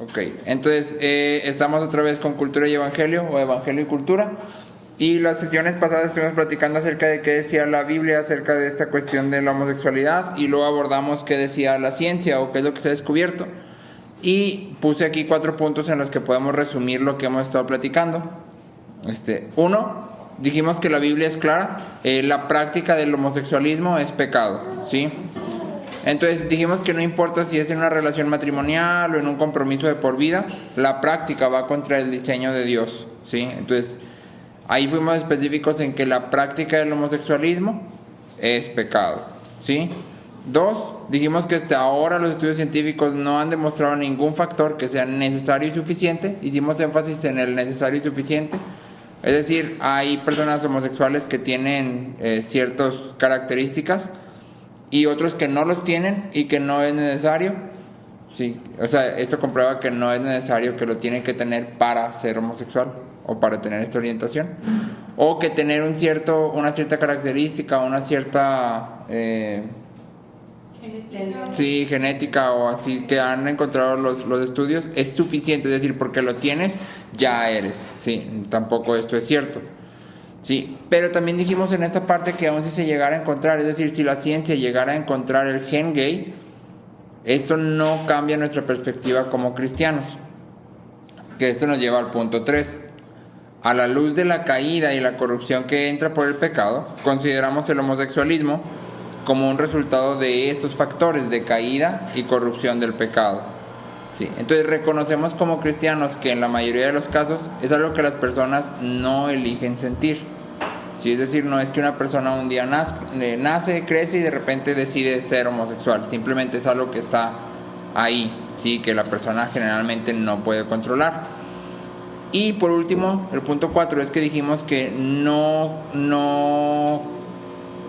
Ok, entonces estamos otra vez con Cultura y Evangelio, o Evangelio y Cultura. Y las sesiones pasadas estuvimos platicando acerca de qué decía la Biblia acerca de esta cuestión de la homosexualidad, y luego abordamos qué decía la ciencia o qué es lo que se ha descubierto. Y puse aquí 4 puntos en los que podemos resumir lo que hemos estado platicando. Uno, dijimos que la Biblia es clara, la práctica del homosexualismo es pecado, ¿sí? Entonces dijimos que no importa si es en una relación matrimonial o en un compromiso de por vida, la práctica va contra el diseño de Dios, ¿sí? Entonces ahí fuimos específicos en que la práctica del homosexualismo es pecado, ¿sí? 2, dijimos que hasta ahora los estudios científicos no han demostrado ningún factor que sea necesario y suficiente. Hicimos énfasis en el necesario y suficiente. Es decir, hay personas homosexuales que tienen ciertas características y otros que no los tienen y que no es necesario. Sí, o sea, esto comprueba que no es necesario, que lo tienen que tener para ser homosexual o para tener esta orientación, o que tener una cierta característica, una cierta genética o así que han encontrado los estudios es suficiente. Es decir, porque lo tienes ya eres, sí, tampoco esto es cierto. Sí, pero también dijimos en esta parte que aún si se llegara a encontrar, es decir, si la ciencia llegara a encontrar el gen gay, esto no cambia nuestra perspectiva como cristianos. Que esto nos lleva al punto 3. A la luz de la caída y la corrupción que entra por el pecado, consideramos el homosexualismo como un resultado de estos factores de caída y corrupción del pecado. Sí, entonces reconocemos como cristianos que en la mayoría de los casos es algo que las personas no eligen sentir. Sí, es decir, no es que una persona un día nace, crece y de repente decide ser homosexual. Simplemente es algo que está ahí, sí, que la persona generalmente no puede controlar. Y por último, el punto 4 es que dijimos que no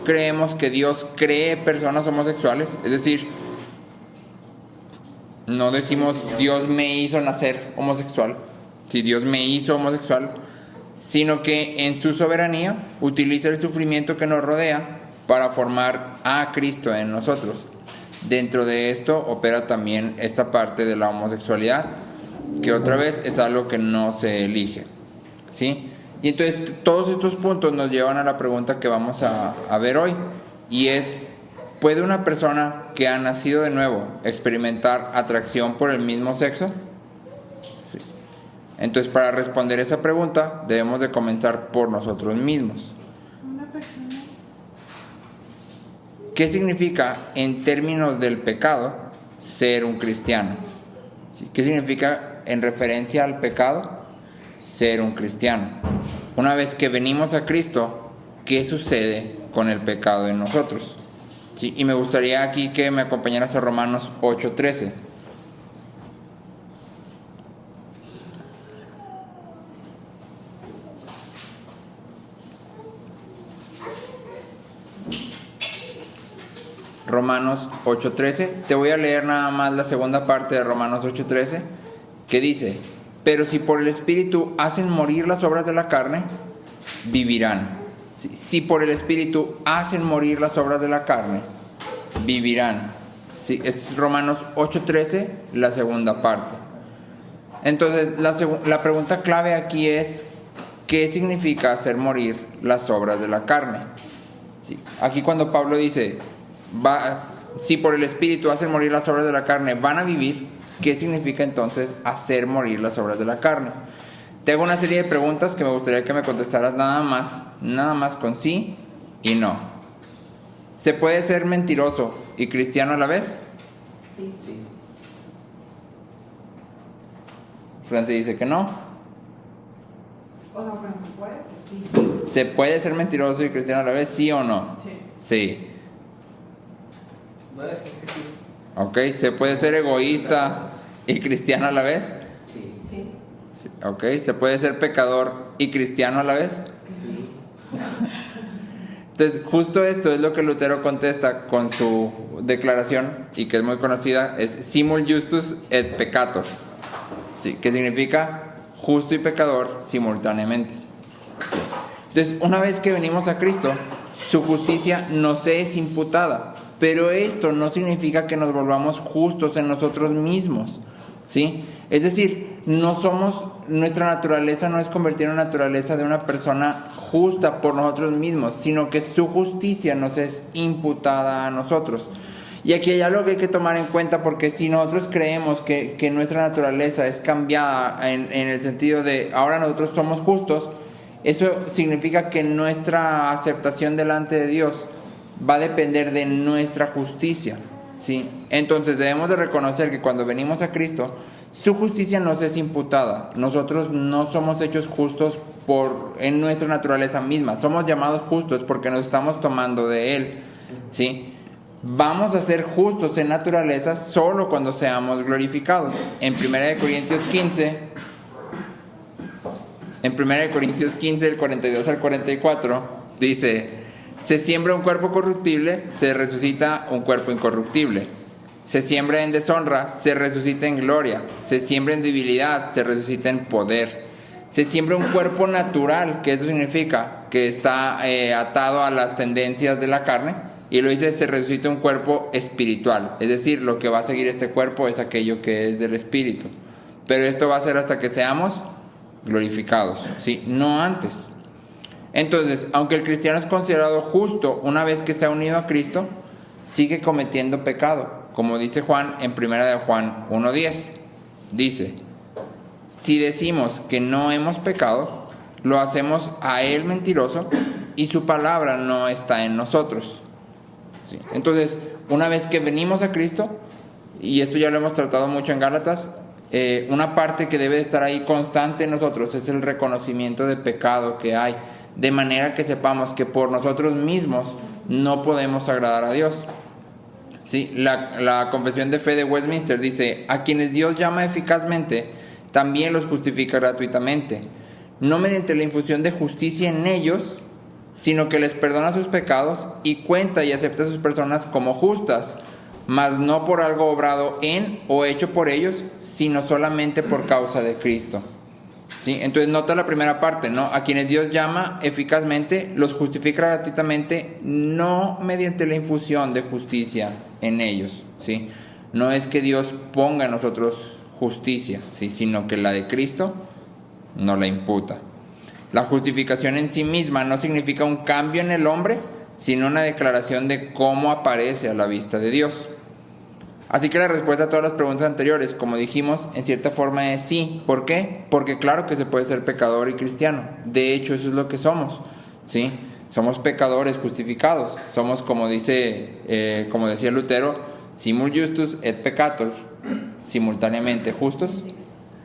creemos que Dios cree personas homosexuales. Es decir, no decimos Dios me hizo nacer homosexual, si Dios me hizo homosexual, sino que en su soberanía utiliza el sufrimiento que nos rodea para formar a Cristo en nosotros. Dentro de esto opera también esta parte de la homosexualidad, que otra vez es algo que no se elige, ¿sí? Y entonces todos estos puntos nos llevan a la pregunta que vamos a ver hoy, y es: ¿puede una persona que ha nacido de nuevo experimentar atracción por el mismo sexo? Sí. Entonces, para responder esa pregunta debemos de comenzar por nosotros mismos. ¿Qué significa en términos del pecado ser un cristiano? ¿Sí? ¿Qué significa en referencia al pecado ser un cristiano? Una vez que venimos a Cristo, ¿qué sucede con el pecado en nosotros? Sí, y me gustaría aquí que me acompañaras a Romanos 8:13. Romanos 8:13. Te voy a leer nada más la segunda parte de Romanos 8:13, que dice: pero si por el Espíritu hacen morir las obras de la carne, vivirán. Si por el Espíritu hacen morir las obras de la carne, vivirán. Sí, es Romanos 8:13, la segunda parte. Entonces, la pregunta clave aquí es: ¿qué significa hacer morir las obras de la carne? Sí, aquí cuando Pablo dice, si por el Espíritu hacen morir las obras de la carne, van a vivir, ¿qué significa entonces hacer morir las obras de la carne? Te hago una serie de preguntas que me gustaría que me contestaras nada más con sí y no. ¿Se puede ser mentiroso y cristiano a la vez? Sí. Francia dice que no. O sea, bueno, se puede, pues sí. ¿Se puede ser mentiroso y cristiano a la vez, sí o no? Sí. Sí. Voy a decir que sí. Ok, ¿se puede ser egoísta y cristiano a la vez? Sí. Sí. Sí. Ok, ¿se puede ser pecador y cristiano a la vez? Sí. Entonces, justo esto es lo que Lutero contesta con su declaración, y que es muy conocida, es simul justus et peccator, ¿sí? Que significa justo y pecador simultáneamente. ¿Sí? Entonces, una vez que venimos a Cristo, su justicia nos es imputada, pero esto no significa que nos volvamos justos en nosotros mismos, ¿sí? Es decir, nuestra naturaleza no es convertir en la naturaleza de una persona justa por nosotros mismos, sino que su justicia nos es imputada a nosotros. Y aquí hay algo que hay que tomar en cuenta, porque si nosotros creemos que nuestra naturaleza es cambiada en el sentido de ahora nosotros somos justos, eso significa que nuestra aceptación delante de Dios va a depender de nuestra justicia, ¿sí? Entonces debemos de reconocer que cuando venimos a Cristo, su justicia nos es imputada. Nosotros no somos hechos justos en nuestra naturaleza misma. Somos llamados justos porque nos estamos tomando de Él, ¿sí? Vamos a ser justos en naturaleza solo cuando seamos glorificados. En 1 Corintios 15, del 42 al 44, dice: se siembra un cuerpo corruptible, se resucita un cuerpo incorruptible. Se siembra en deshonra, se resucita en gloria. Se siembra en debilidad, se resucita en poder. Se siembra un cuerpo natural, que eso significa que está atado a las tendencias de la carne. Y lo dice, se resucita un cuerpo espiritual. Es decir, lo que va a seguir este cuerpo es aquello que es del espíritu. Pero esto va a ser hasta que seamos glorificados, ¿sí? No antes. Entonces, aunque el cristiano es considerado justo una vez que se ha unido a Cristo, sigue cometiendo pecado. Como dice Juan en 1 Juan 1:10, dice: si decimos que no hemos pecado, lo hacemos a Él mentiroso y su palabra no está en nosotros. ¿Sí? Entonces, una vez que venimos a Cristo, y esto ya lo hemos tratado mucho en Gálatas, una parte que debe de estar ahí constante en nosotros es el reconocimiento de pecado que hay, de manera que sepamos que por nosotros mismos no podemos agradar a Dios. Sí, la confesión de fe de Westminster dice: a quienes Dios llama eficazmente, también los justifica gratuitamente, no mediante la infusión de justicia en ellos, sino que les perdona sus pecados y cuenta y acepta a sus personas como justas, mas no por algo obrado en o hecho por ellos, sino solamente por causa de Cristo. ¿Sí? Entonces nota la primera parte, ¿no? A quienes Dios llama eficazmente, los justifica gratuitamente, no mediante la infusión de justicia en ellos, ¿sí? No es que Dios ponga en nosotros justicia, ¿sí? Sino que la de Cristo no la imputa. La justificación en sí misma no significa un cambio en el hombre, sino una declaración de cómo aparece a la vista de Dios. Así que la respuesta a todas las preguntas anteriores, como dijimos, en cierta forma es sí. ¿Por qué? Porque claro que se puede ser pecador y cristiano. De hecho, eso es lo que somos, ¿sí? Somos pecadores justificados. Somos, como decía Lutero, simul justus et peccator, simultáneamente justos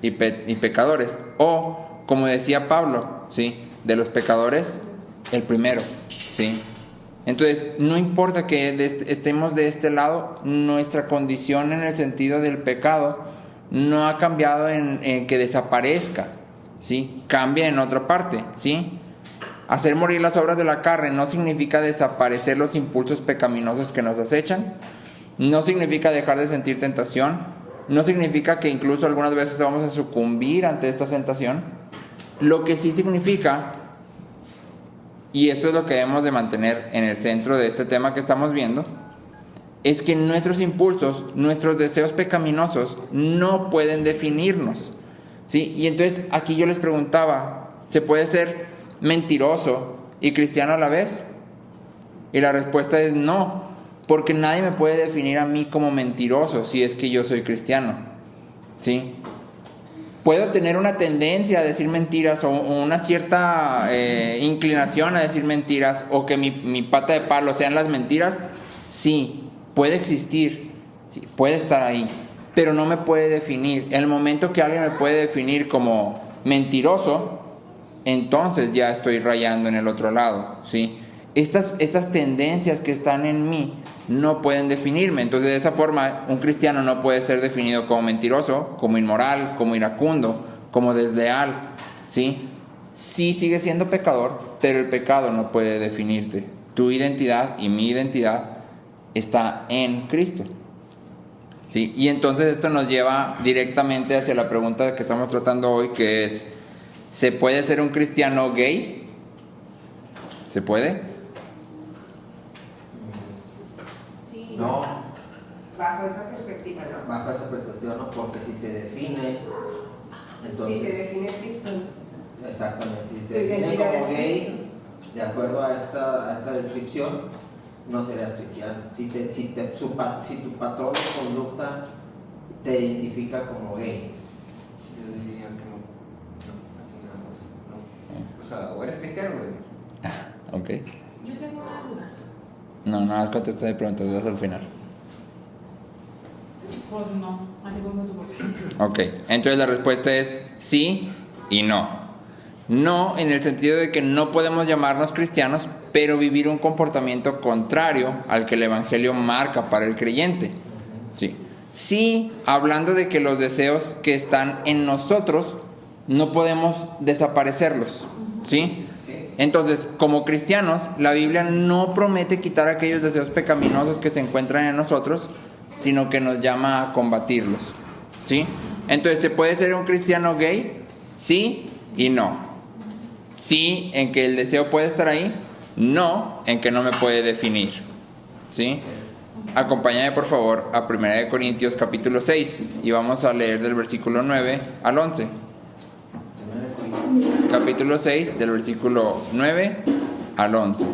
y pecadores. O, como decía Pablo, ¿sí? De los pecadores, el primero, ¿sí? Entonces, no importa que estemos de este lado, nuestra condición en el sentido del pecado no ha cambiado en que desaparezca, ¿sí? Cambia en otra parte, ¿sí? Hacer morir las obras de la carne no significa desaparecer los impulsos pecaminosos que nos acechan, no significa dejar de sentir tentación, no significa que incluso algunas veces vamos a sucumbir ante esta tentación. Lo que sí significa, y esto es lo que debemos de mantener en el centro de este tema que estamos viendo, es que nuestros impulsos, nuestros deseos pecaminosos no pueden definirnos, ¿sí? Y entonces aquí yo les preguntaba, ¿se puede ser mentiroso y cristiano a la vez? Y la respuesta es no, porque nadie me puede definir a mí como mentiroso si es que yo soy cristiano, ¿sí? Puedo tener una tendencia a decir mentiras o una cierta inclinación a decir mentiras, o que mi pata de palo sean las mentiras. Sí, puede existir, sí, puede estar ahí, pero no me puede definir. En el momento que alguien me puede definir como mentiroso, entonces ya estoy rayando en el otro lado, ¿sí? Estas tendencias que están en mí no pueden definirme. Entonces, de esa forma, un cristiano no puede ser definido como mentiroso, como inmoral, como iracundo, como desleal, ¿sí? Sí sigue siendo pecador, pero el pecado no puede definirte. Tu identidad y mi identidad está en Cristo, ¿sí? Y entonces esto nos lleva directamente hacia la pregunta que estamos tratando hoy, que es: ¿se puede ser un cristiano gay? ¿Se puede? Sí. No, Bajo esa perspectiva, ¿no? bajo esa perspectiva no, porque si te define Entonces, Si te define Cristo, entonces. exactamente, si Tu te define identidad como es gay, Cristo. de acuerdo a esta descripción, no serías cristiano. Si tu patrón de conducta te identifica como gay. Yo diría que no. No, así nada más. No. O sea, o eres cristiano, güey. Ok. Yo tengo una duda. No, nada más contesta de preguntas, dudas al final. Pues no, así como tu voz. Ok, entonces la respuesta es sí y no. No en el sentido de que no podemos llamarnos cristianos, pero vivir un comportamiento contrario al que el Evangelio marca para el creyente. Sí. Sí, hablando de que los deseos que están en nosotros no podemos desaparecerlos. ¿Sí? Entonces, como cristianos, la Biblia no promete quitar aquellos deseos pecaminosos que se encuentran en nosotros, sino que nos llama a combatirlos. ¿Sí? Entonces, ¿se puede ser un cristiano gay? Sí y no. Sí, en que el deseo puede estar ahí. No, en que no me puede definir. ¿Sí? Acompáñame por favor a 1 Corintios capítulo 6 y vamos a leer del versículo 9 al 11. Capítulo 6 del versículo 9 al 11.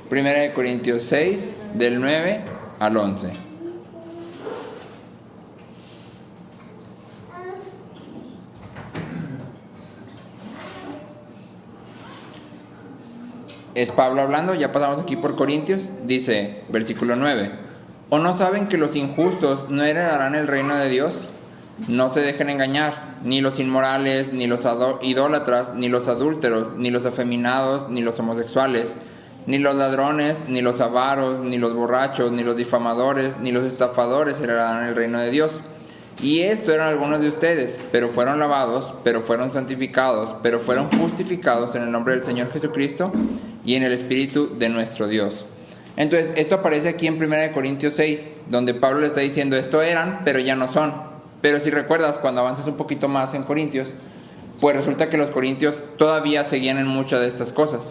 Primera de Corintios 6 del 9 al 11. Es Pablo hablando, ya pasamos aquí por Corintios, dice, versículo 9, ¿o no saben que los injustos no heredarán el reino de Dios? No se dejen engañar, ni los inmorales, ni los idólatras, ni los adúlteros, ni los afeminados, ni los homosexuales, ni los ladrones, ni los avaros, ni los borrachos, ni los difamadores, ni los estafadores heredarán el reino de Dios. Y esto eran algunos de ustedes, pero fueron lavados, pero fueron santificados, pero fueron justificados en el nombre del Señor Jesucristo y en el Espíritu de nuestro Dios. Entonces, esto aparece aquí en 1 Corintios 6, donde Pablo le está diciendo, esto eran, pero ya no son. Pero si recuerdas, cuando avanzas un poquito más en Corintios, pues resulta que los corintios todavía seguían en muchas de estas cosas,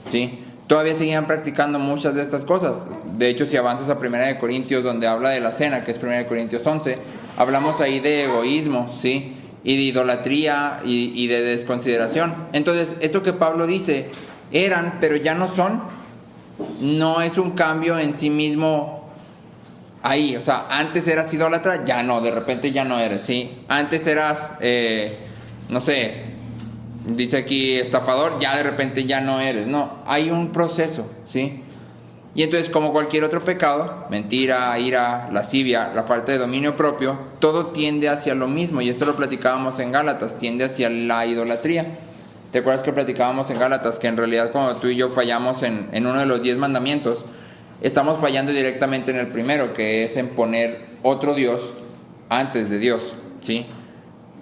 ¿sí? Todavía seguían practicando muchas de estas cosas. De hecho, si avanzas a 1 Corintios, donde habla de la cena, que es 1 Corintios 11, hablamos ahí de egoísmo, ¿sí? Y de idolatría y de desconsideración. Entonces, esto que Pablo dice, eran, pero ya no son, no es un cambio en sí mismo ahí. O sea, antes eras idólatra, ya no, de repente ya no eres, ¿sí? Antes eras, no sé, dice aquí estafador, ya de repente ya no eres. No, hay un proceso, ¿sí? Y entonces, como cualquier otro pecado, mentira, ira, lascivia, la falta de dominio propio, todo tiende hacia lo mismo. Y esto lo platicábamos en Gálatas, tiende hacia la idolatría. ¿Te acuerdas que platicábamos en Gálatas que en realidad cuando tú y yo fallamos en uno de los 10 mandamientos, estamos fallando directamente en el primero, que es en poner otro Dios antes de Dios, ¿sí?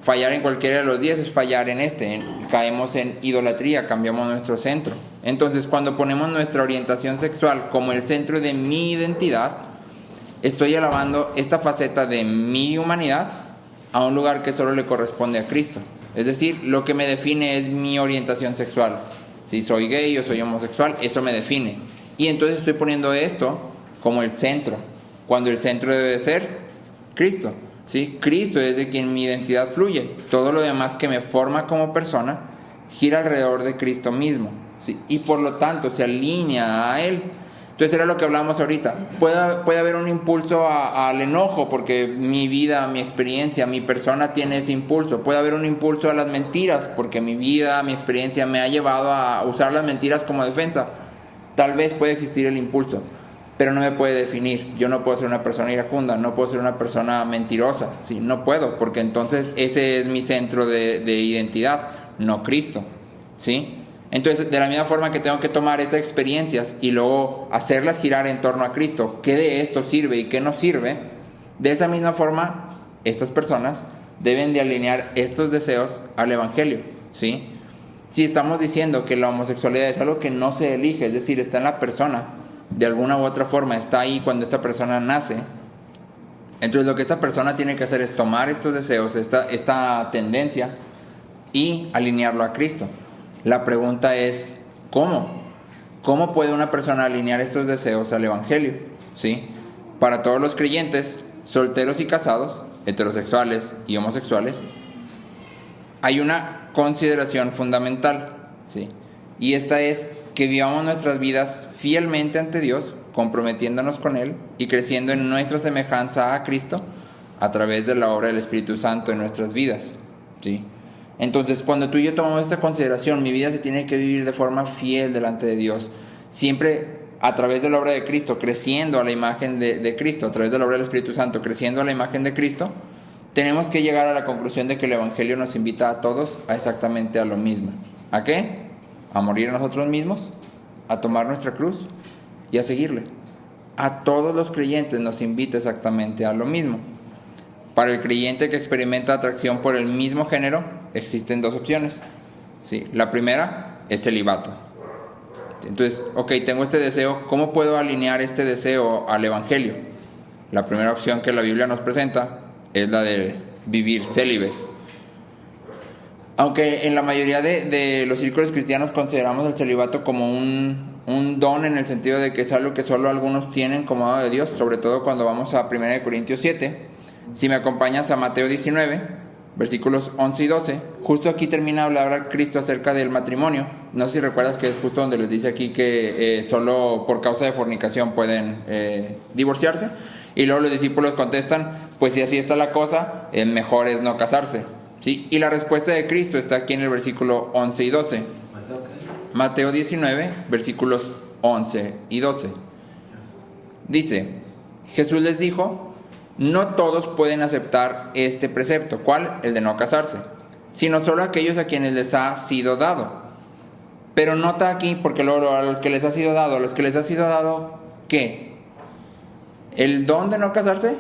Fallar en cualquiera de los 10 es fallar en este, caemos en idolatría, cambiamos nuestro centro. Entonces, cuando ponemos nuestra orientación sexual como el centro de mi identidad, estoy elevando esta faceta de mi humanidad a un lugar que solo le corresponde a Cristo. Es decir, lo que me define es mi orientación sexual. Si soy gay o soy homosexual, eso me define. Y entonces estoy poniendo esto como el centro, cuando el centro debe ser Cristo. ¿Sí? Cristo es de quien mi identidad fluye. Todo lo demás que me forma como persona gira alrededor de Cristo mismo, ¿sí? Y por lo tanto se alinea a Él. Entonces era lo que hablamos ahorita. Puede haber un impulso al enojo porque mi vida, mi experiencia, mi persona tiene ese impulso. Puede haber un impulso a las mentiras porque mi vida, mi experiencia me ha llevado a usar las mentiras como defensa. Tal vez puede existir el impulso, pero no me puede definir. Yo no puedo ser una persona iracunda, no puedo ser una persona mentirosa, ¿sí? No puedo, porque entonces ese es mi centro de identidad, no Cristo, ¿sí? Entonces, de la misma forma que tengo que tomar estas experiencias y luego hacerlas girar en torno a Cristo, ¿qué de esto sirve y qué no sirve? De esa misma forma, estas personas deben de alinear estos deseos al Evangelio, ¿sí? Si estamos diciendo que la homosexualidad es algo que no se elige, es decir, está en la persona, de alguna u otra forma está ahí cuando esta persona nace, Entonces lo que esta persona tiene que hacer es tomar estos deseos, esta tendencia, y alinearlo a Cristo. La pregunta es, ¿cómo? ¿Cómo puede una persona alinear estos deseos al Evangelio? ¿Sí? Para todos los creyentes, solteros y casados, heterosexuales y homosexuales, hay una consideración fundamental, ¿sí? Y esta es que vivamos nuestras vidas fielmente ante Dios, comprometiéndonos con Él y creciendo en nuestra semejanza a Cristo a través de la obra del Espíritu Santo en nuestras vidas, ¿sí? Entonces, cuando tú y yo tomamos esta consideración, mi vida se tiene que vivir de forma fiel delante de Dios, siempre a través de la obra de Cristo, creciendo a la imagen de Cristo, a través de la obra del Espíritu Santo, creciendo a la imagen de Cristo. Tenemos que llegar a la conclusión de que el Evangelio nos invita a todos a exactamente a lo mismo. ¿A qué? A morir a nosotros mismos, a tomar nuestra cruz y a seguirle. A todos los creyentes nos invita exactamente a lo mismo. Para el creyente que experimenta atracción por el mismo género, existen dos opciones, ¿sí? La primera es celibato. Entonces, ok, tengo este deseo, ¿cómo puedo alinear este deseo al Evangelio? La primera opción que la Biblia nos presenta es la de vivir célibes. Aunque en la mayoría de los círculos cristianos consideramos el celibato como un don, en el sentido de que es algo que solo algunos tienen como dado de Dios, sobre todo cuando vamos a 1 Corintios 7. Si me acompañas a Mateo 19, versículos 11 y 12, justo aquí termina de hablar Cristo acerca del matrimonio. No sé si recuerdas que es justo donde les dice aquí que solo por causa de fornicación pueden divorciarse. Y luego los discípulos contestan, pues si así está la cosa, mejor es no casarse, ¿sí? Y la respuesta de Cristo está aquí en el versículo 11 y 12. Mateo 19, versículos 11 y 12. Dice, Jesús les dijo, no todos pueden aceptar este precepto. ¿Cuál? El de no casarse, sino solo aquellos a quienes les ha sido dado. Pero nota aquí, porque luego a los que les ha sido dado, ¿qué? ¿El don de no casarse?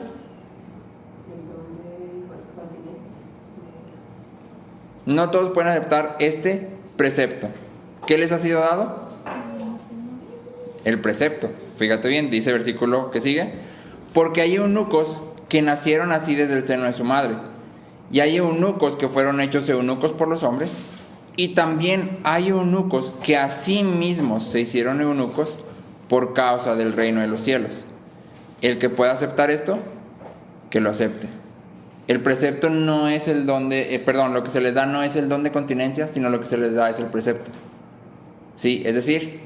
No todos pueden aceptar este precepto. ¿Qué les ha sido dado? El precepto. Fíjate bien, dice el versículo que sigue. Porque hay eunucos que nacieron así desde el seno de su madre. Y hay eunucos que fueron hechos eunucos por los hombres. Y también hay eunucos que a sí mismos se hicieron eunucos por causa del reino de los cielos. El que pueda aceptar esto, que lo acepte. El precepto no es el don de... lo que se les da no es el don de continencia, sino lo que se les da es el precepto. Sí, es decir,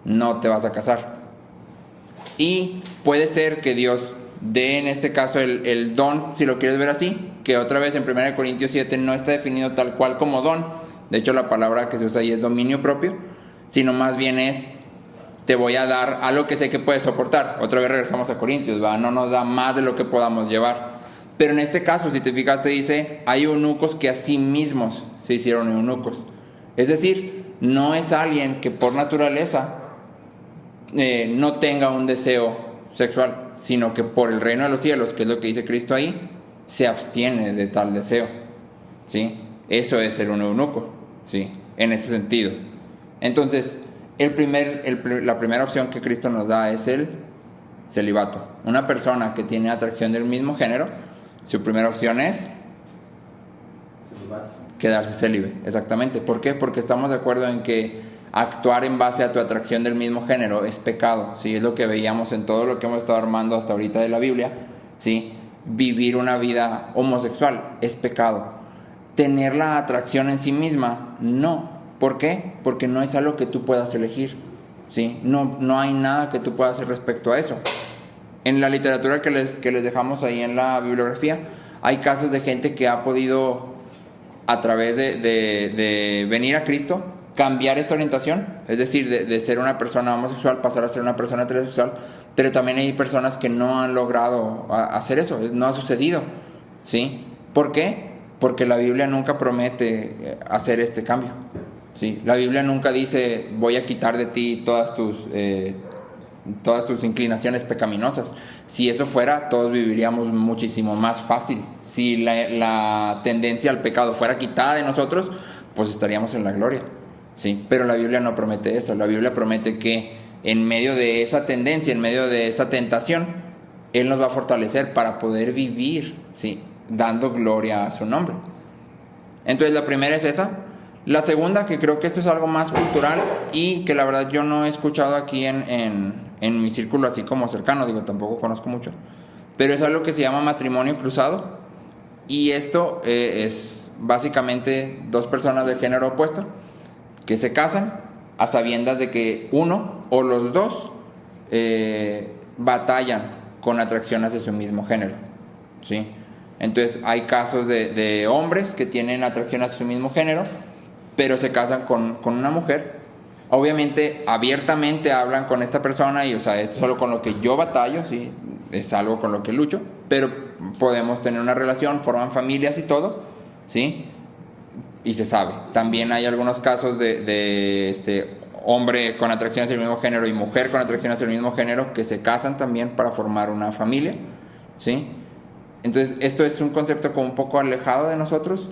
no te vas a casar. Y puede ser que Dios dé en este caso el don, si lo quieres ver así, que otra vez en 1 Corintios 7 no está definido tal cual como don. De hecho, la palabra que se usa ahí es dominio propio, sino más bien es, te voy a dar algo que sé que puedes soportar. Otra vez regresamos a Corintios, ¿va? No nos da más de lo que podamos llevar. Pero en este caso, si te fijas, te dice, hay eunucos que a sí mismos se hicieron eunucos. Es decir, no es alguien que por naturaleza no tenga un deseo sexual, sino que por el reino de los cielos, que es lo que dice Cristo ahí, se abstiene de tal deseo, ¿sí? Eso es ser un eunuco, ¿sí? En este sentido. Entonces, la primera opción que Cristo nos da es el celibato. Una persona que tiene atracción del mismo género, su primera opción es quedarse célibe, exactamente. ¿Por qué? Porque estamos de acuerdo en que actuar en base a tu atracción del mismo género es pecado, ¿sí? Es lo que veíamos en todo lo que hemos estado armando hasta ahorita de la Biblia, ¿sí? Vivir una vida homosexual es pecado. Tener la atracción en sí misma, no. ¿Por qué? Porque no es algo que tú puedas elegir, ¿sí? No hay nada que tú puedas hacer respecto a eso. En la literatura que les dejamos ahí en la bibliografía, hay casos de gente que ha podido, a través de venir a Cristo, cambiar esta orientación, es decir, de ser una persona homosexual pasar a ser una persona heterosexual, pero también hay personas que no han logrado hacer eso, no ha sucedido, ¿sí? ¿Por qué? Porque la Biblia nunca promete hacer este cambio, ¿sí? La Biblia nunca dice, voy a quitar de ti todas tus inclinaciones pecaminosas. Si eso fuera, todos viviríamos muchísimo más fácil. Si la tendencia al pecado fuera quitada de nosotros, pues estaríamos en la gloria, ¿sí? Pero la Biblia no promete eso. La Biblia promete que en medio de esa tendencia, en medio de esa tentación, Él nos va a fortalecer para poder vivir, ¿sí?, dando gloria a su nombre. Entonces la primera es esa. La segunda, que creo que esto es algo más cultural y que la verdad yo no he escuchado aquí en mi círculo así como cercano, digo, tampoco conozco mucho, pero es algo que se llama matrimonio cruzado. Y esto es básicamente dos personas del género opuesto que se casan a sabiendas de que uno o los dos batallan con atracción hacia su mismo género, ¿sí? Entonces hay casos de hombres que tienen atracción hacia su mismo género, pero se casan con una mujer. Obviamente abiertamente hablan con esta persona y, o sea, es solo con lo que yo batallo, ¿sí?, es algo con lo que lucho, pero podemos tener una relación, forman familias y todo, ¿sí? Y se sabe. También hay algunos casos de hombre con atracción hacia el mismo género y mujer con atracción hacia el mismo género que se casan también para formar una familia, ¿sí? Entonces esto es un concepto como un poco alejado de nosotros,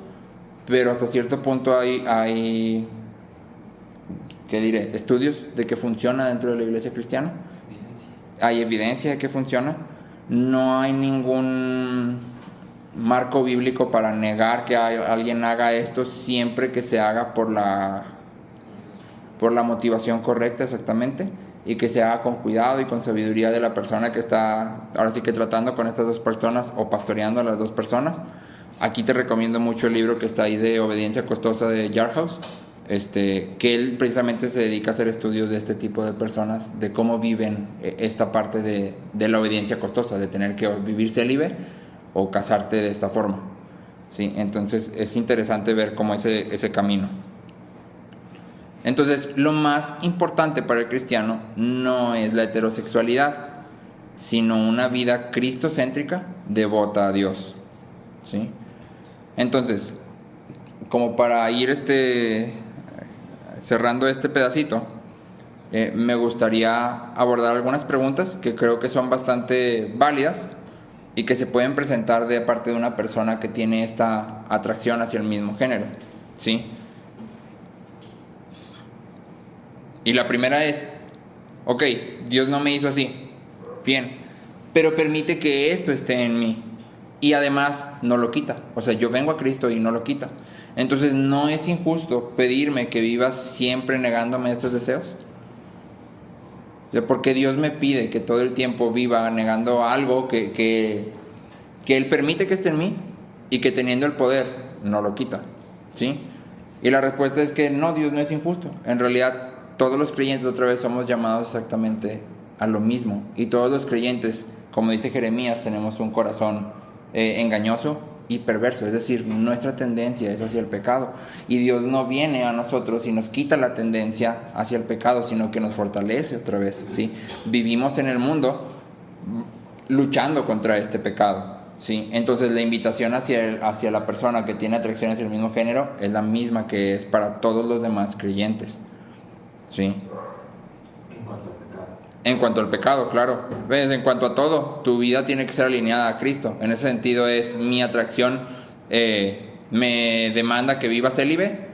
pero hasta cierto punto hay ¿qué diré?, estudios de que funciona dentro de la iglesia cristiana. Hay evidencia de que funciona. No hay ningún marco bíblico para negar que alguien haga esto, siempre que se haga por la motivación correcta, exactamente, y que se haga con cuidado y con sabiduría de la persona que está ahora sí que tratando con estas dos personas o pastoreando a las dos personas. Aquí te recomiendo mucho el libro que está ahí de Obediencia Costosa de Yarhouse, que él precisamente se dedica a hacer estudios de este tipo de personas, de cómo viven esta parte de la obediencia costosa, de tener que vivir célibe o casarte de esta forma, ¿sí? Entonces es interesante ver cómo ese camino. Entonces lo más importante para el cristiano no es la heterosexualidad, sino una vida cristocéntrica devota a Dios, ¿sí? Entonces, como para ir cerrando este pedacito, me gustaría abordar algunas preguntas que creo que son bastante válidas y que se pueden presentar de parte de una persona que tiene esta atracción hacia el mismo género, ¿sí? Y la primera es, ok, Dios no me hizo así, bien, pero permite que esto esté en mí y además no lo quita. O sea, yo vengo a Cristo y no lo quita. Entonces, ¿no es injusto pedirme que viva siempre negándome estos deseos? O sea, ¿por qué Dios me pide que todo el tiempo viva negando algo que Él permite que esté en mí y que teniendo el poder no lo quita? ¿Sí? Y la respuesta es que no, Dios no es injusto. En realidad, todos los creyentes otra vez somos llamados exactamente a lo mismo. Y todos los creyentes, como dice Jeremías, tenemos un corazón engañoso y perverso, es decir, nuestra tendencia es hacia el pecado y Dios no viene a nosotros y nos quita la tendencia hacia el pecado, sino que nos fortalece otra vez, ¿sí? Vivimos en el mundo luchando contra este pecado, ¿sí? Entonces la invitación hacia la persona que tiene atracción hacia el mismo género es la misma que es para todos los demás creyentes, ¿sí? En cuanto al pecado, claro. ¿Ves? En cuanto a todo, tu vida tiene que ser alineada a Cristo. En ese sentido es mi atracción me demanda que viva célibe,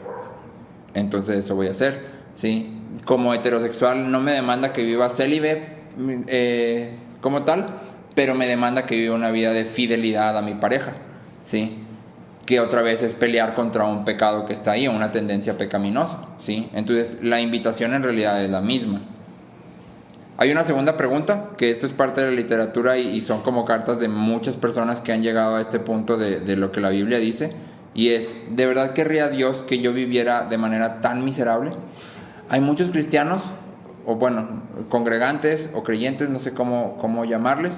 entonces eso voy a hacer, ¿sí? Como heterosexual no me demanda que viva célibe como tal, pero me demanda que viva una vida de fidelidad a mi pareja, ¿sí? Que otra vez es pelear contra un pecado que está ahí, una tendencia pecaminosa, ¿sí? Entonces la invitación en realidad es la misma. Hay una segunda pregunta, que esto es parte de la literatura y son como cartas de muchas personas que han llegado a este punto de lo que la Biblia dice, y es, ¿de verdad querría Dios que yo viviera de manera tan miserable? Hay muchos cristianos, o bueno, congregantes o creyentes, no sé cómo llamarles,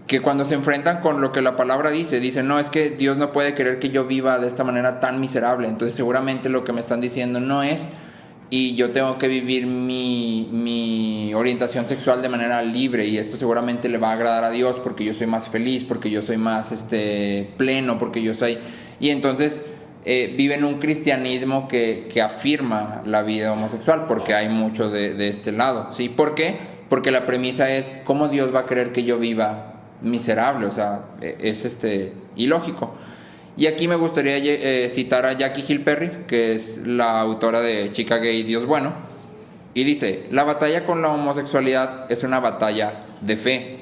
que cuando se enfrentan con lo que la palabra dice, dicen, no, es que Dios no puede querer que yo viva de esta manera tan miserable, entonces seguramente lo que me están diciendo no es... y yo tengo que vivir mi orientación sexual de manera libre y esto seguramente le va a agradar a Dios porque yo soy más feliz, porque yo soy más pleno, porque yo soy... Y entonces viven un cristianismo que afirma la vida homosexual, porque hay mucho de este lado, ¿sí? ¿Por qué? Porque la premisa es, ¿cómo Dios va a querer que yo viva miserable? O sea, es ilógico. Y aquí me gustaría citar a Jackie Hill Perry, que es la autora de Chica Gay, Dios Bueno, y dice, la batalla con la homosexualidad es una batalla de fe,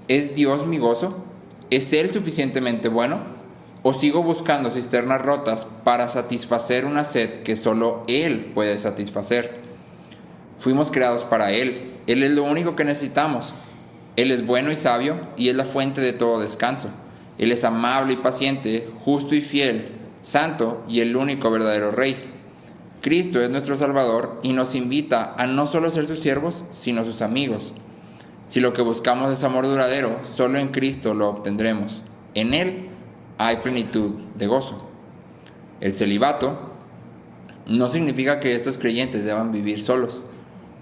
¿Es Dios mi gozo? ¿Es Él suficientemente bueno? ¿O sigo buscando cisternas rotas para satisfacer una sed que solo Él puede satisfacer? Fuimos creados para Él. Él es lo único que necesitamos. Él es bueno y sabio y es la fuente de todo descanso. Él es amable y paciente, justo y fiel, santo y el único verdadero Rey. Cristo es nuestro Salvador y nos invita a no solo ser sus siervos, sino sus amigos. Si lo que buscamos es amor duradero, solo en Cristo lo obtendremos. En Él hay plenitud de gozo. El celibato no significa que estos creyentes deban vivir solos,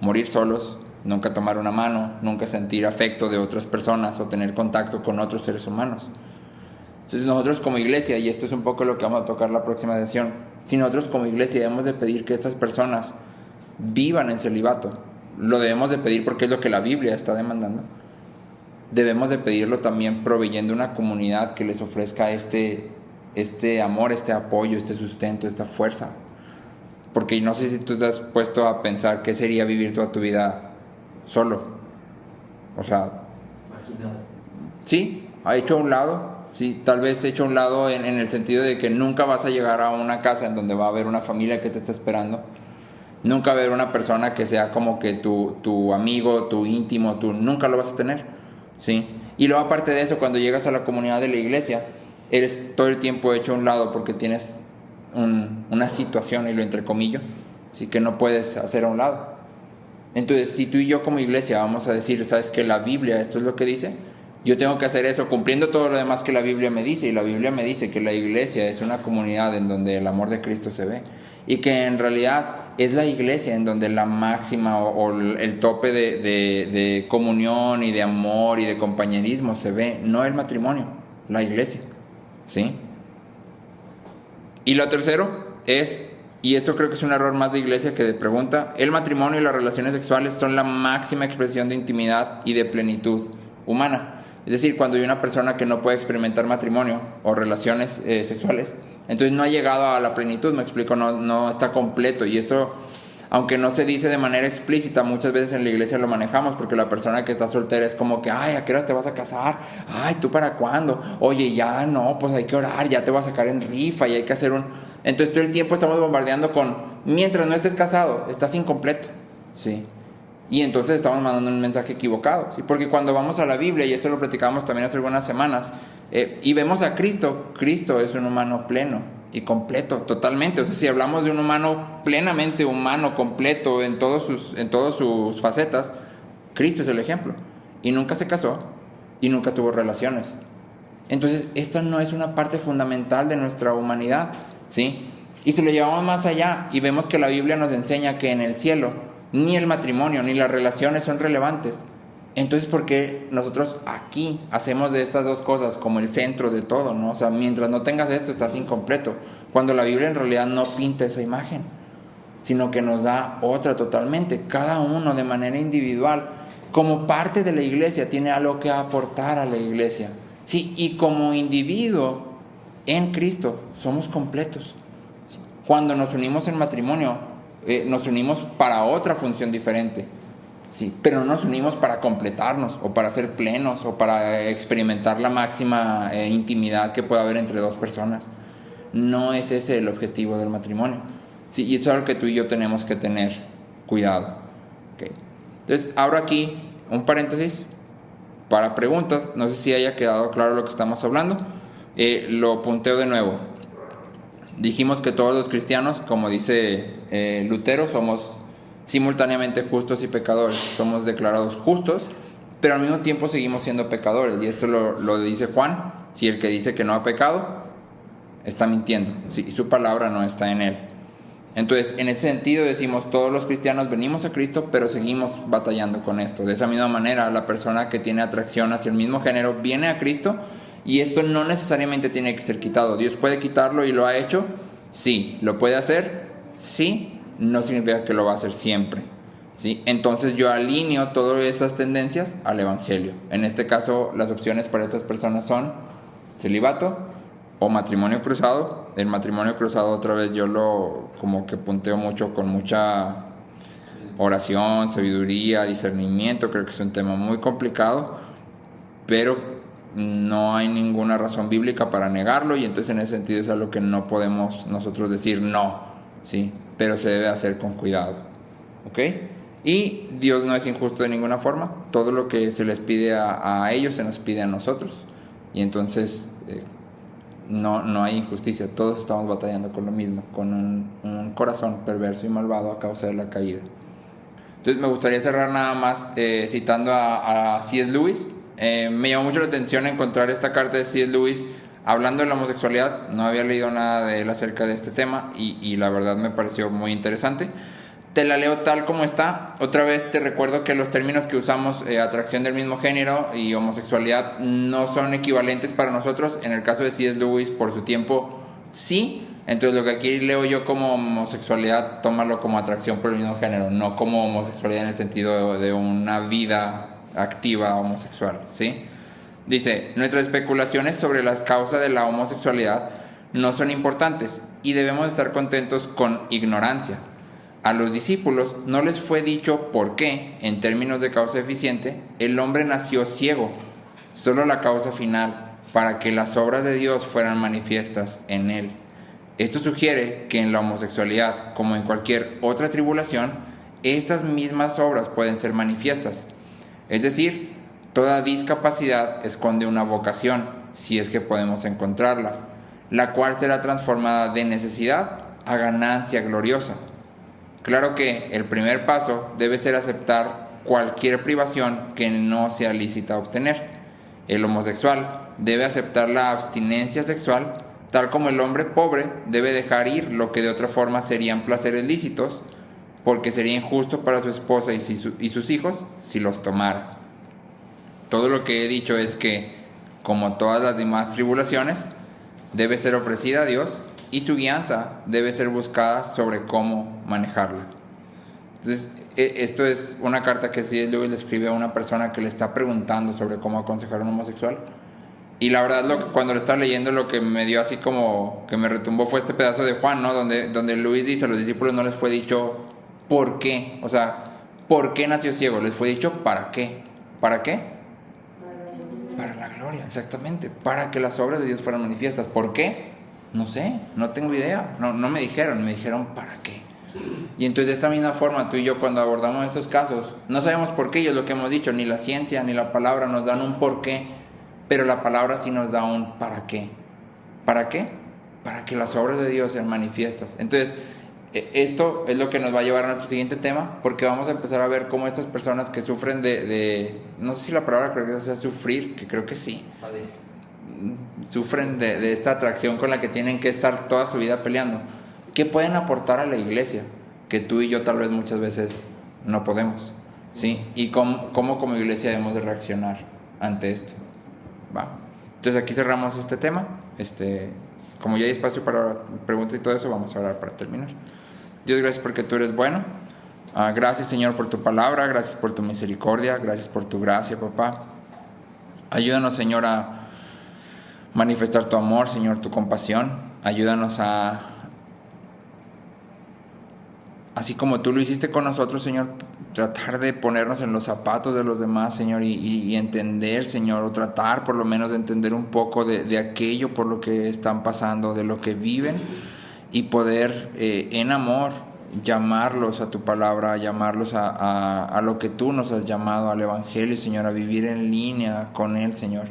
morir solos, nunca tomar una mano, nunca sentir afecto de otras personas o tener contacto con otros seres humanos. Entonces nosotros como iglesia, y esto es un poco lo que vamos a tocar la próxima sesión, si nosotros como iglesia debemos de pedir que estas personas vivan en celibato, lo debemos de pedir porque es lo que la Biblia está demandando. Debemos de pedirlo también proveyendo una comunidad que les ofrezca este amor, este apoyo, este sustento, esta fuerza. Porque no sé si tú te has puesto a pensar qué sería vivir toda tu vida solo. O sea, Imagínate. sí, ha hecho a un lado. Sí, tal vez hecho a un lado en el sentido de que nunca vas a llegar a una casa en donde va a haber una familia que te está esperando. Nunca va a haber una persona que sea como que tu amigo, tu íntimo, tú nunca lo vas a tener. ¿Sí? Y luego aparte de eso, cuando llegas a la comunidad de la iglesia, eres todo el tiempo hecho a un lado porque tienes una situación, y lo entrecomillo, ¿sí? Que no puedes hacer a un lado. Entonces, si tú y yo como iglesia vamos a decir, ¿sabes qué? La Biblia, esto es lo que dice, yo tengo que hacer eso cumpliendo todo lo demás que la Biblia me dice, y la Biblia me dice que la iglesia es una comunidad en donde el amor de Cristo se ve, y que en realidad es la iglesia en donde la máxima o el tope de comunión y de amor y de compañerismo se ve, no el matrimonio, la iglesia, ¿sí? Y lo tercero es, y esto creo que es un error más de iglesia que de pregunta, el matrimonio y las relaciones sexuales son la máxima expresión de intimidad y de plenitud humana. Es decir, cuando hay una persona que no puede experimentar matrimonio o relaciones sexuales, entonces no ha llegado a la plenitud, me explico, no está completo. Y esto, aunque no se dice de manera explícita, muchas veces en la iglesia lo manejamos, porque la persona que está soltera es como que, ay, ¿a qué hora te vas a casar? Ay, ¿tú para cuándo? Oye, ya no, pues hay que orar, ya te vas a sacar en rifa y hay que hacer Entonces todo el tiempo estamos bombardeando con, mientras no estés casado, estás incompleto, ¿sí? Y entonces estamos mandando un mensaje equivocado, ¿sí? Porque cuando vamos a la Biblia, y esto lo platicamos también hace algunas semanas, y vemos a Cristo, Cristo es un humano pleno y completo, totalmente. O sea, si hablamos de un humano plenamente humano, completo en todas sus facetas, Cristo es el ejemplo. Y nunca se casó y nunca tuvo relaciones. Entonces, esta no es una parte fundamental de nuestra humanidad, ¿sí? Y si lo llevamos más allá y vemos que la Biblia nos enseña que en el cielo ni el matrimonio ni las relaciones son relevantes, entonces ¿por qué nosotros aquí hacemos de estas dos cosas como el centro de todo, ¿no? O sea, mientras no tengas esto estás incompleto, cuando la Biblia en realidad no pinta esa imagen, sino que nos da otra totalmente. Cada uno de manera individual, como parte de la iglesia, tiene algo que aportar a la iglesia, sí, y como individuo en Cristo somos completos. Cuando nos unimos en matrimonio, nos unimos para otra función diferente, sí, pero no nos unimos para completarnos o para ser plenos o para experimentar la máxima intimidad que pueda haber entre dos personas. No es ese el objetivo del matrimonio, sí, y eso es algo que tú y yo tenemos que tener cuidado. Okay. Entonces abro aquí un paréntesis para preguntas. No sé si haya quedado claro lo que estamos hablando. Lo punteo de nuevo. Dijimos que todos los cristianos, como dice Lutero, somos simultáneamente justos y pecadores. Somos declarados justos, pero al mismo tiempo seguimos siendo pecadores. Y esto lo dice Juan. Si el que dice que no ha pecado, está mintiendo, ¿sí? Y su palabra no está en él. Entonces, en ese sentido decimos, todos los cristianos venimos a Cristo, pero seguimos batallando con esto. De esa misma manera, la persona que tiene atracción hacia el mismo género viene a Cristo, y esto no necesariamente tiene que ser quitado. ¿Dios puede quitarlo y lo ha hecho? Sí. ¿Lo puede hacer? Sí. No significa que lo va a hacer siempre, ¿sí? Entonces yo alineo todas esas tendencias al Evangelio. En este caso, las opciones para estas personas son celibato o matrimonio cruzado. El matrimonio cruzado, otra vez, yo lo como que punteo mucho, con mucha oración, sabiduría, discernimiento. Creo que es un tema muy complicado, pero no hay ninguna razón bíblica para negarlo, y entonces en ese sentido es algo que no podemos nosotros decir no, ¿sí? Pero se debe hacer con cuidado, ¿ok? Y Dios no es injusto de ninguna forma. Todo lo que se les pide a ellos se nos pide a nosotros, y entonces no hay injusticia. Todos estamos batallando con lo mismo, con un corazón perverso y malvado a causa de la caída. Entonces me gustaría cerrar nada más citando a C.S. Lewis. Me llamó mucho la atención encontrar esta carta de C.S. Lewis hablando de la homosexualidad. No había leído nada de él acerca de este tema, y la verdad me pareció muy interesante. Te la leo tal como está. Otra vez te recuerdo que los términos que usamos, atracción del mismo género y homosexualidad, no son equivalentes para nosotros. En el caso de C.S. Lewis, por su tiempo, sí. Entonces lo que aquí leo yo como homosexualidad, tómalo como atracción por el mismo género, no como homosexualidad en el sentido de una vida activa homosexual, ¿sí? Dice: nuestras especulaciones sobre las causas de la homosexualidad no son importantes, y debemos estar contentos con ignorancia. A los discípulos no les fue dicho por qué, en términos de causa eficiente, el hombre nació ciego, solo la causa final, para que las obras de Dios fueran manifiestas en él. Esto sugiere que en la homosexualidad, como en cualquier otra tribulación, estas mismas obras pueden ser manifiestas. Es decir, toda discapacidad esconde una vocación, si es que podemos encontrarla, la cual será transformada de necesidad a ganancia gloriosa. Claro que el primer paso debe ser aceptar cualquier privación que no sea lícita obtener. El homosexual debe aceptar la abstinencia sexual, tal como el hombre pobre debe dejar ir lo que de otra forma serían placeres lícitos, porque sería injusto para su esposa y sus hijos si los tomara. Todo lo que he dicho es que, como todas las demás tribulaciones, debe ser ofrecida a Dios, y su guianza debe ser buscada sobre cómo manejarla. Entonces, esto es una carta que C.S. Lewis le escribe a una persona que le está preguntando sobre cómo aconsejar a un homosexual. Y la verdad, cuando lo estaba leyendo, lo que me dio así como que me retumbó fue este pedazo de Juan, ¿no? Donde Luis dice: a los discípulos no les fue dicho por qué. O sea, ¿por qué nació ciego? Les fue dicho ¿para qué? ¿Para qué? Para la gloria, exactamente. Para que las obras de Dios fueran manifiestas. ¿Por qué? No sé, no tengo idea. No me dijeron ¿para qué? Y entonces de esta misma forma, tú y yo, cuando abordamos estos casos, no sabemos por qué, y es lo que hemos dicho. Ni la ciencia ni la palabra nos dan un por qué, pero la palabra sí nos da un ¿para qué? ¿Para qué? Para que las obras de Dios sean manifiestas. Entonces, esto es lo que nos va a llevar a nuestro siguiente tema, porque vamos a empezar a ver cómo estas personas que sufren no sé si la palabra creo que sea sufrir, que creo que sí, sufren de esta atracción con la que tienen que estar toda su vida peleando, ¿qué pueden aportar a la iglesia? Que tú y yo tal vez muchas veces no podemos, ¿sí? Y cómo como iglesia debemos de reaccionar ante esto. ¿Va? Entonces aquí cerramos este tema. Como ya hay espacio para preguntas y todo eso, vamos a orar para terminar. Dios, gracias porque tú eres bueno. Gracias, Señor, por tu palabra. Gracias por tu misericordia. Gracias por tu gracia, papá. Ayúdanos, Señor, a manifestar tu amor, Señor, tu compasión. Ayúdanos así como tú lo hiciste con nosotros, Señor, tratar de ponernos en los zapatos de los demás, Señor, y entender, Señor, o tratar por lo menos de entender un poco de aquello por lo que están pasando, de lo que viven, y poder en amor llamarlos a tu palabra, llamarlos a lo que tú nos has llamado, al Evangelio, Señor, a vivir en línea con Él, Señor.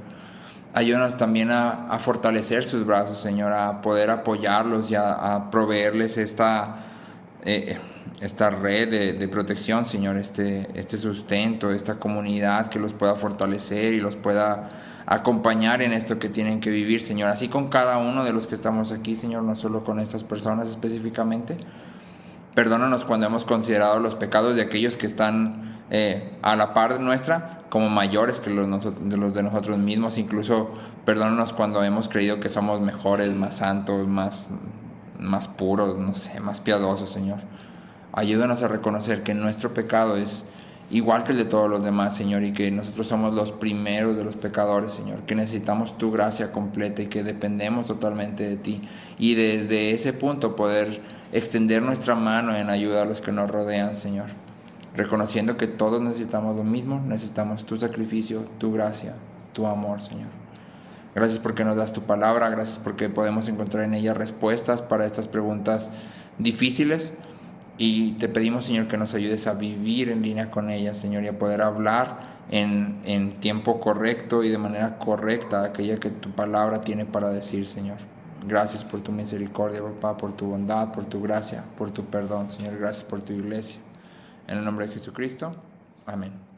Ayúdanos también a fortalecer sus brazos, Señor, a poder apoyarlos y a proveerles esta red de protección, Señor, este sustento, esta comunidad que los pueda fortalecer y los pueda acompañar en esto que tienen que vivir, Señor. Así con cada uno de los que estamos aquí, Señor, no solo con estas personas específicamente. Perdónanos cuando hemos considerado los pecados de aquellos que están a la par de nuestra como mayores que los de nosotros mismos. Incluso perdónanos cuando hemos creído que somos mejores, más santos, más puros, no sé, más piadosos, Señor. Ayúdanos a reconocer que nuestro pecado es igual que el de todos los demás, Señor, y que nosotros somos los primeros de los pecadores, Señor, que necesitamos tu gracia completa y que dependemos totalmente de ti, y desde ese punto poder extender nuestra mano en ayuda a los que nos rodean, Señor, reconociendo que todos necesitamos lo mismo, necesitamos tu sacrificio, tu gracia, tu amor, Señor. Gracias porque nos das tu palabra, gracias porque podemos encontrar en ella respuestas para estas preguntas difíciles. Y te pedimos, Señor, que nos ayudes a vivir en línea con ella, Señor, y a poder hablar en tiempo correcto y de manera correcta aquella que tu palabra tiene para decir, Señor. Gracias por tu misericordia, papá, por tu bondad, por tu gracia, por tu perdón, Señor. Gracias por tu iglesia. En el nombre de Jesucristo. Amén.